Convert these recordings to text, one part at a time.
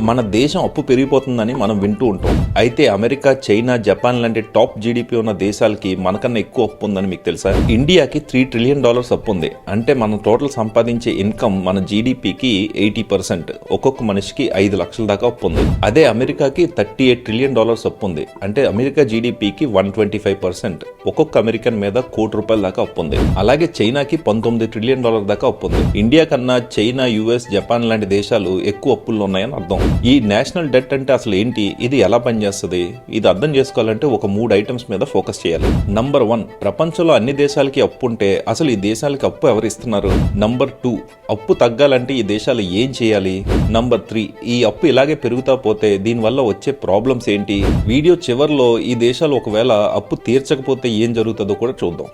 మన దేశం అప్పు పెరిగిపోతుందని మనం వింటూ ఉంటాం. అయితే అమెరికా, చైనా, జపాన్ లాంటి టాప్ జీడిపి ఉన్న దేశాలకి మనకన్నా ఎక్కువ అప్పు ఉందని మీకు తెలుసా? ఇండియాకి $3 ట్రిలియన్ అప్పు ఉంది. అంటే మనం టోటల్ సంపాదించే ఇన్కమ్ మన జీడిపికి 80%. ఒక్కొక్క మనిషికి 5 లక్షల దాకా అప్పు ఉంది. అదే అమెరికాకి $38 ట్రిలియన్ అప్పు ఉంది. అంటే అమెరికా జీడిపికి 125%. ఒక్కొక్క అమెరికన్ మీద ₹1 కోటి దాకా అప్పు ఉంది. అలాగే చైనాకి $19 ట్రిలియన్ దాకా అప్పు ఉంది. ఇండియా కన్నా చైనా, యుఎస్, జపాన్ లాంటి దేశాలు ఎక్కువ అప్పుల్లో ఉన్నాయని అర్థం. ఈ నేషనల్ డెట్ అంటే అసలు ఏంటి, ఇది ఎలా పనిచేస్తుంది, ఇది అర్థం చేసుకోవాలంటే ఒక 3 ఐటమ్స్ మీద ఫోకస్ చేయాలి. నంబర్ 1, ప్రపంచంలో అన్ని దేశాలకి అప్పు ఉంటే అసలు ఈ దేశాలకి అప్పు ఎవరు ఇస్తున్నారు? నంబర్ 2, అప్పు తగ్గాలంటే ఈ దేశాలు ఏం చేయాలి? నంబర్ 3, ఈ అప్పు ఇలాగే పెరుగుతా పోతే దీనివల్ల వచ్చే ప్రాబ్లమ్స్ ఏంటి? వీడియో చివర్లో ఈ దేశాలు ఒకవేళ అప్పు తీర్చకపోతే ఏం జరుగుతుందో కూడా చూద్దాం.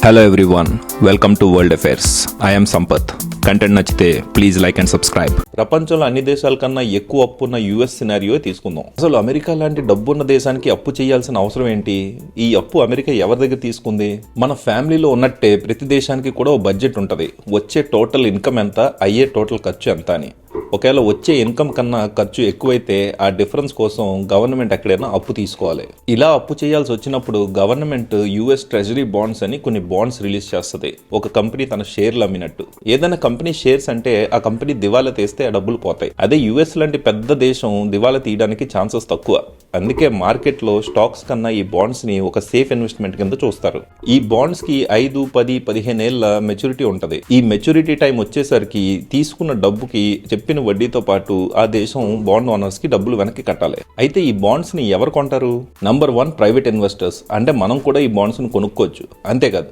Hello everyone, welcome to world affairs. I am Sampath. Content నచ్చితే ప్లీజ్ లైక్ అండ్ సబ్స్క్రైబ్. ప్రపంచంలో అన్ని దేశాల కన్నా ఎక్కువ అప్పున్న యుఎస్ సినారియో తీసుకుందాం. అసలు అమెరికా లాంటి డబ్బున్న దేశానికి అప్పు చేయాల్సిన అవసరం ఏంటి? ఈ అప్పు అమెరికా ఎవరి దగ్గర తీసుకుంది? మన ఫ్యామిలీలో ఉన్నట్టే ప్రతి దేశానికి కూడా ఓ బడ్జెట్ ఉంటుంది. వచ్చే టోటల్ ఇన్కమ్ ఎంత, అయ్యే టోటల్ ఖర్చు ఎంత అని. ఒకవేళ వచ్చే ఇన్కమ్ కన్నా ఖర్చు ఎక్కువైతే ఆ డిఫరెన్స్ కోసం గవర్నమెంట్ ఎక్కడైనా అప్పు తీసుకోవాలి. ఇలా అప్పు చేయాల్సి వచ్చినప్పుడు గవర్నమెంట్ యుఎస్ ట్రెజరీ బాండ్స్ అని కొన్ని బాండ్స్ రిలీజ్ చేస్తుంది. ఒక కంపెనీ తన షేర్లు అమ్మినట్టు. ఏదైనా కంపెనీ షేర్స్ అంటే ఆ కంపెనీ దివాలా తీస్తే ఆ డబ్బులు పోతాయి. అదే యుఎస్ లాంటి పెద్ద దేశం దివాలా తీయడానికి ఛాన్సెస్ తక్కువ. అందుకే మార్కెట్ లో స్టాక్స్ కన్నా ఈ బాండ్స్ ని ఒక సేఫ్ ఇన్వెస్ట్మెంట్ కింద చూస్తారు. ఈ బాండ్స్ కి 5, 10, 15 ఏళ్ల మెచ్యూరిటీ ఉంటది. ఈ మెచ్యూరిటీ టైం వచ్చేసరికి తీసుకున్న డబ్బుకి చెప్పిన వడ్డీతో పాటు ఆ దేశం బాండ్ ఓనర్స్ కి డబ్బులు వెనక్కి కట్టాలి. అయితే ఈ బాండ్స్ ని ఎవరు కొంటారు? Number 1, private investors. అంటే మనం కూడా ఈ బాండ్స్ ని కొనుక్కోవచ్చు. అంతేకాదు,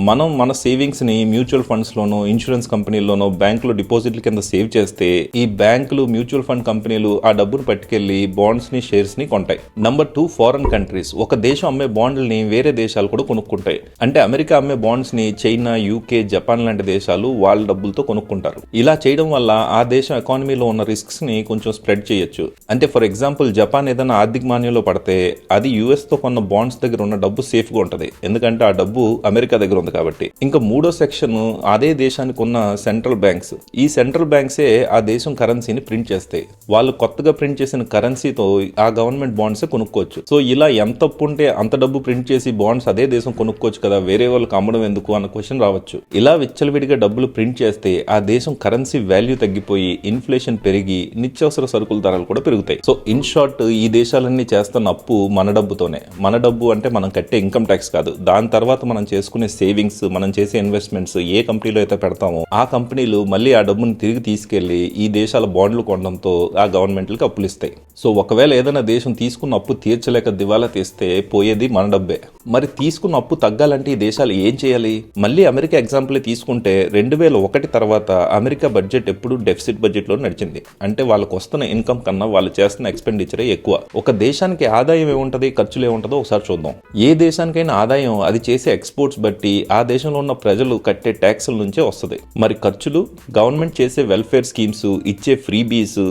మనం మన సేవింగ్స్ ని మ్యూచువల్ ఫండ్స్ లోనో, ఇన్సూరెన్స్ కంపెనీల్లోనో, బ్యాంకులో డిపాజిట్ల కింద సేవ్ చేస్తే ఈ బ్యాంకులు, మ్యూచువల్ ఫండ్ కంపెనీలు ఆ డబ్బును పట్టుకెళ్లి బాండ్స్ ని, షేర్స్ ని కొంటాయి. Number 2, foreign countries. ఒక దేశం అమ్మే బాండ్లని వేరే దేశాలు కూడా కొనుక్కుంటాయి. అంటే అమెరికా అమ్మే బాండ్స్ ని చైనా, యూకే, జపాన్ లాంటి దేశాలు వాళ్ళ డబ్బులతో కొనుక్కుంటారు. ఇలా చేయడం వల్ల ఆ దేశం ఎకానమీలో ఉన్న రిస్క్స్ ని కొంచెం స్ప్రెడ్ చేయొచ్చు. అంటే ఫర్ ఎగ్జాంపుల్, జపాన్ ఏదైనా ఆర్థిక మాన్యంలో పడితే అది యుఎస్ తో కొన్న బాండ్స్ దగ్గర ఉన్న డబ్బు సేఫ్ గా ఉంటది. ఎందుకంటే ఆ డబ్బు అమెరికా దగ్గర ఉంది కాబట్టి. ఇంకా 3వ సెక్షన్, అదే దేశానికి ఉన్న సెంట్రల్ బ్యాంక్స్. ఈ సెంట్రల్ బ్యాంక్సే ఆ దేశం కరెన్సీని ప్రింట్ చేస్తాయి. వాళ్ళు కొత్తగా ప్రింట్ చేసిన కరెన్సీతో ఆ గవర్నమెంట్ బాండ్స్ కొనుక్కోవచ్చు. సో ఇలా ఎంత అప్పు ఉంటే అంత డబ్బు ప్రింట్ చేసి బాండ్స్ అదే దేశం కొనుక్కోవచ్చు కదా, వేరే వాళ్ళకి అమ్మడం ఎందుకు అన్న క్వశ్చన్ రావచ్చు. ఇలా విచ్చలవిడిగా డబ్బులు ప్రింట్ చేస్తే ఆ దేశం కరెన్సీ వాల్యూ తగ్గిపోయి ఇన్ఫ్లేషన్ పెరిగి నిత్యావసర సరుకుల ధరలు కూడా పెరుగుతాయి. సో ఇన్ షార్ట్, ఈ దేశాలన్నీ చేస్తున్న అప్పు మన డబ్బుతోనే. మన డబ్బు అంటే మనం కట్టే ఇన్కమ్ ట్యాక్స్ కాదు, దాని తర్వాత మనం చేసుకునే సేవింగ్స్, మనం చేసే ఇన్వెస్ట్మెంట్స్ ఏ కంపెనీలో అయితే పెడతామో ఆ కంపెనీలు మళ్ళీ ఆ డబ్బును తిరిగి తీసుకెళ్లి ఈ దేశాల బాండ్లు కొనడంతో ఆ గవర్నమెంట్లకి అప్పులు ఇస్తాయి. సో ఒకవేళ ఏదైనా దేశం తీసుకున్న అప్పు తీర్చలేక దివాలా తీస్తే పోయేది మన డబ్బే. మరి తీసుకున్న అప్పు తగ్గాలంటే ఈ దేశాలు ఏం చేయాలి? మళ్ళీ అమెరికా ఎగ్జాంపుల్ తీసుకుంటే 2001 తర్వాత అమెరికా బడ్జెట్ ఎప్పుడు డెఫిసిట్ బడ్జెట్ లో నడిచింది. అంటే వాళ్ళకు వస్తున్న ఇన్కమ్ కన్నా వాళ్ళు చేస్తున్న ఎక్స్పెండిచరే ఎక్కువ. ఒక దేశానికి ఆదాయం ఏముంటది, ఖర్చులు ఏముంటదో ఒకసారి చూద్దాం. ఏ దేశానికైనా ఆదాయం అది చేసే ఎక్స్పోర్ట్స్ బట్టి ఆ దేశంలో ఉన్న ప్రజలు కట్టే ట్యాక్సుల నుంచే వస్తుంది. మరి ఖర్చులు, గవర్నమెంట్ చేసే వెల్ఫేర్ స్కీమ్స్, ఇచ్చే freebies,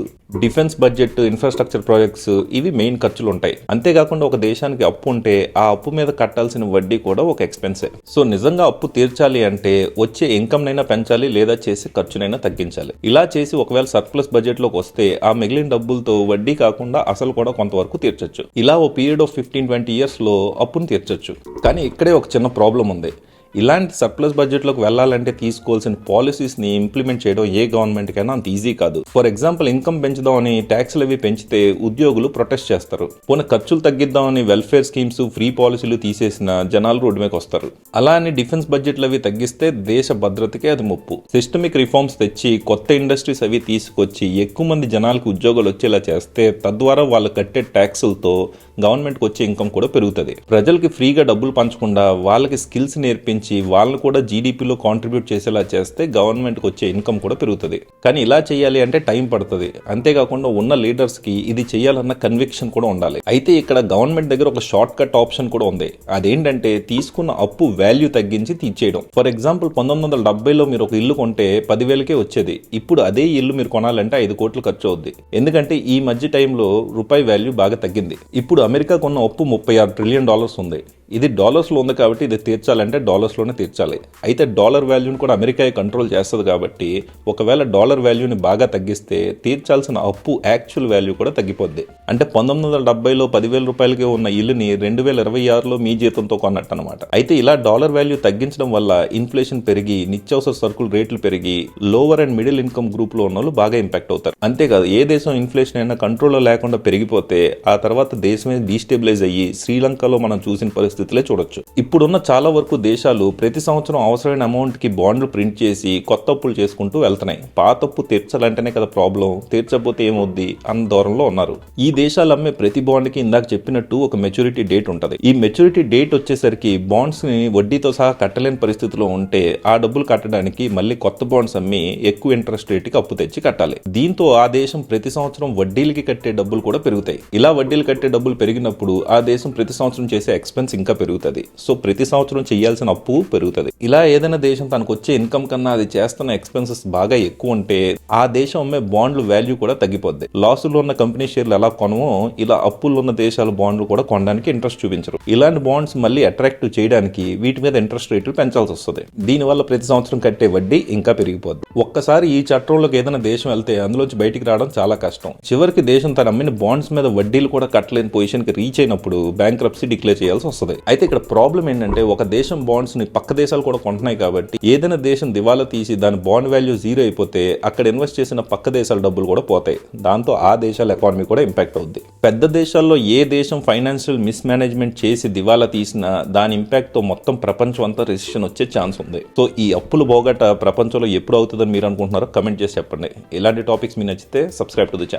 defence budget, infrastructure projects, ఇవి మెయిన్ ఖర్చులు ఉంటాయి. అంతేకాకుండా ఒక దేశానికి అప్పు ఉంటే ఆ అప్పు మీద కట్టాల్సిన వడ్డీ కూడా ఒక ఎక్స్పెన్సే. సో నిజంగా అప్పు తీర్చాలి అంటే వచ్చే ఇన్కమ్ నైనా పెంచాలి, లేదా చేసే ఖర్చునైనా తగ్గించాలి. ఇలా చేసి ఒకవేళ సర్ప్లస్ బడ్జెట్ లోకి వస్తే ఆ మిగిలిన డబ్బులతో వడ్డీ కాకుండా అసలు కూడా కొంతవరకు తీర్చొచ్చు. ఇలా ఓ పీరియడ్ ఆఫ్ 15-20 ఇయర్స్ లో అప్పును తీర్చొచ్చు. కానీ ఇక్కడే ఒక చిన్న ప్రాబ్లం ఉంది. ఇలాంటి సర్ప్లస్ బడ్జెట్లోకి వెళ్లాలంటే తీసుకోవాల్సిన పాలసీస్ని ఇంప్లిమెంట్ చేయడం ఏ గవర్నమెంట్కైనా అంత ఈజీ కాదు. ఫర్ ఎగ్జాంపుల్, ఇన్కమ్ పెంచుదామని ట్యాక్స్లు అవి పెంచితే ఉద్యోగులు ప్రొటెస్ట్ చేస్తారు. పోనీ ఖర్చులు తగ్గిద్దామని వెల్ఫేర్ స్కీమ్స్, ఫ్రీ పాలసీలు తీసేసిన జనాలు రోడ్డు మీదకి వస్తారు. అలా అని డిఫెన్స్ బడ్జెట్లు అవి తగ్గిస్తే దేశ భద్రతకే అది ముప్పు. సిస్టమిక్ రిఫార్మ్స్ తెచ్చి కొత్త ఇండస్ట్రీస్ అవి తీసుకొచ్చి ఎక్కువ మంది జనాలకు ఉద్యోగాలు వచ్చేలా చేస్తే తద్వారా వాళ్ళు కట్టే ట్యాక్సులతో గవర్నమెంట్కి వచ్చే ఇన్కమ్ కూడా పెరుగుతుంది. ప్రజలకి ఫ్రీగా డబ్బులు పంచకుండా వాళ్ళకి స్కిల్స్ నేర్పించి వాళ్ళని కూడా జీడీపీలో కాంట్రిబ్యూట్ చేసేలా చేస్తే గవర్నమెంట్కి వచ్చే ఇన్కమ్ కూడా పెరుగుతుంది. కానీ ఇలా చేయాలి అంటే టైం పడుతుంది. అంతేకాకుండా ఉన్న లీడర్స్ కి ఇది చేయాలన్న కన్విక్షన్ కూడా ఉండాలి. అయితే ఇక్కడ గవర్నమెంట్ దగ్గర ఒక షార్ట్ కట్ ఆప్షన్ కూడా ఉంది. అదేంటంటే తీసుకున్న అప్పు వాల్యూ తగ్గించి తీర్చేయడం. ఫర్ ఎగ్జాంపుల్, 1970లో మీరు ఒక ఇల్లు కొంటే 10,000కే వచ్చేది. ఇప్పుడు అదే ఇల్లు మీరు కొనాలంటే 5 కోట్లు ఖర్చు అవుద్ది. ఎందుకంటే ఈ మధ్య టైంలో రూపాయి వాల్యూ బాగా తగ్గింది. ఇప్పుడు అమెరికా కొన్న అప్పు $36 ట్రిలియన్ ఉంది. ఇది డాలర్స్లో ఉంది కాబట్టి ఇది తీర్చాలంటే డాలర్స్లోనే తీర్చాలి. అయితే డాలర్ వాల్యూని కూడా అమెరికా కంట్రోల్ చేస్తుంది కాబట్టి ఒకవేళ డాలర్ వాల్యూని బాగా తగ్గిస్తే తీర్చాల్సిన అప్పు యాక్చువల్ వాల్యూ కూడా తగ్గిపోద్ది. అంటే 1970లో 10,000 రూపాయలకి ఉన్న ఇల్లుని 2026లో మీ జీతంతో కొన్నట్టు అనమాట. అయితే ఇలా డాలర్ వాల్యూ తగ్గించడం వల్ల ఇన్ఫ్లేషన్ పెరిగి నిత్యావసర సరుకులు రేట్లు పెరిగి lower and middle income group లో ఉన్న వాళ్ళు బాగా ఇంపాక్ట్ అవుతారు. అంతేకాదు ఏ దేశం ఇన్ఫ్లేషన్ అయినా కంట్రోల్లో లేకుండా పెరిగిపోతే ఆ తర్వాత దేశమే డీస్టెబిలైజ్ అయ్యి శ్రీలంకలో మనం చూసిన పరిస్థితులే చూడొచ్చు. ఇప్పుడున్న చాలా వరకు దేశాలు ప్రతి సంవత్సరం అవసరమైన అమౌంట్ కి బాండ్లు ప్రింట్ చేసి కొత్త అప్పులు చేసుకుంటూ వెళ్తున్నాయి. పాత అప్పు తీర్చాలంటేనే కదా ప్రాబ్లం, తీర్చకపోతే ఏమవుద్ది అన్న దూరంలో ఉన్నారు. ఈ దేశాలు అమ్మే ప్రతి బాండ్ కి ఇందాక చెప్పినట్టు ఒక మెచ్యూరిటీ డేట్ ఉంటుంది. ఈ మెచ్యూరిటీ డేట్ వచ్చేసరికి బాండ్స్ ని వడ్డీతో సహా కట్టలేని పరిస్థితిలో ఉంటే ఆ డబ్బులు కట్టడానికి మళ్ళీ కొత్త బాండ్స్ అమ్మి ఎక్కువ ఇంట్రెస్ట్ రేట్ కి అప్పు తెచ్చి కట్టాలి. దీంతో ఆ దేశం ప్రతి సంవత్సరం వడ్డీలకి కట్టే డబ్బులు కూడా పెరుగుతాయి. ఇలా వడ్డీలు కట్టే డబ్బులు పెరిగినప్పుడు ఆ దేశం ప్రతి సంవత్సరం చేసే ఎక్స్పెన్స్ ఇంకా పెరుగుతుంది. సో ప్రతి సంవత్సరం చేయాల్సిన అప్పు పెరుగుతుంది. ఇలా ఏదైనా దేశం తనకు వచ్చే ఇన్కమ్ కన్నా అది చేస్తున్న ఎక్స్పెన్సెస్ బాగా ఎక్కువ ఉంటే ఆ దేశం అమ్మే బాండ్ల వాల్యూ కూడా తగ్గిపోద్ది. లాసుల్లో ఉన్న కంపెనీ షేర్లు ఎలా కొనమో ఇలా అప్పుల్లో ఉన్న దేశాల బాండ్లు కూడా కొనడానికి ఇంట్రెస్ట్ చూపించరు. ఇలాంటి బాండ్స్ మళ్ళీ అట్రాక్టివ్ చేయడానికి వీటి మీద ఇంట్రెస్ట్ రేట్లు పెంచాల్సి వస్తుంది. దీనివల్ల ప్రతి సంవత్సరం కట్టే వడ్డీ ఇంకా పెరిగిపోద్ది. ఒక్కసారి ఈ చట్టంలోకి ఏదైనా దేశం వెళ్తే అందులోంచి బయటికి రావడం చాలా కష్టం. చివరికి దేశం తన అమ్మిన బాండ్స్ మీద వడ్డీలు కూడా కట్టలేని పొజిషన్ కి రీచ్ అయినప్పుడు బ్యాంక్రప్సీ డిక్లేర్ చేయాల్సి వస్తుంది. అయితే ఇక్కడ ప్రాబ్లం ఏంటంటే ఒక దేశం బాండ్స్ ని పక్క దేశాలు కూడా కొంటున్నాయి కాబట్టి ఏదైనా దేశం దివాలా తీసి దాని బాండ్ వాల్యూ జీరో అయిపోతే అక్కడ ఇన్వెస్ట్ చేసిన పక్క దేశాల డబ్బులు కూడా పోతాయి. దాంతో ఆ దేశాల ఎకానమీ కూడా ఇంపాక్ట్ అవుద్ది. పెద్ద దేశాల్లో ఏ దేశం ఫైనాన్షియల్ మిస్ మేనేజ్మెంట్ చేసి దివాలా తీసినా దాని ఇంపాక్ట్ తో మొత్తం ప్రపంచం అంతా రెసిషన్ వచ్చే ఛాన్స్ ఉంది. సో ఈ అప్పులు బోగట ప్రపంచంలో ఎప్పుడు అవుతుందని మీరు అనుకుంటున్నారో కమెంట్ చేసి చెప్పండి. ఇలాంటి టాపిక్స్ మీకు నచ్చితే సబ్స్క్రైబ్ టు ది ఛానల్.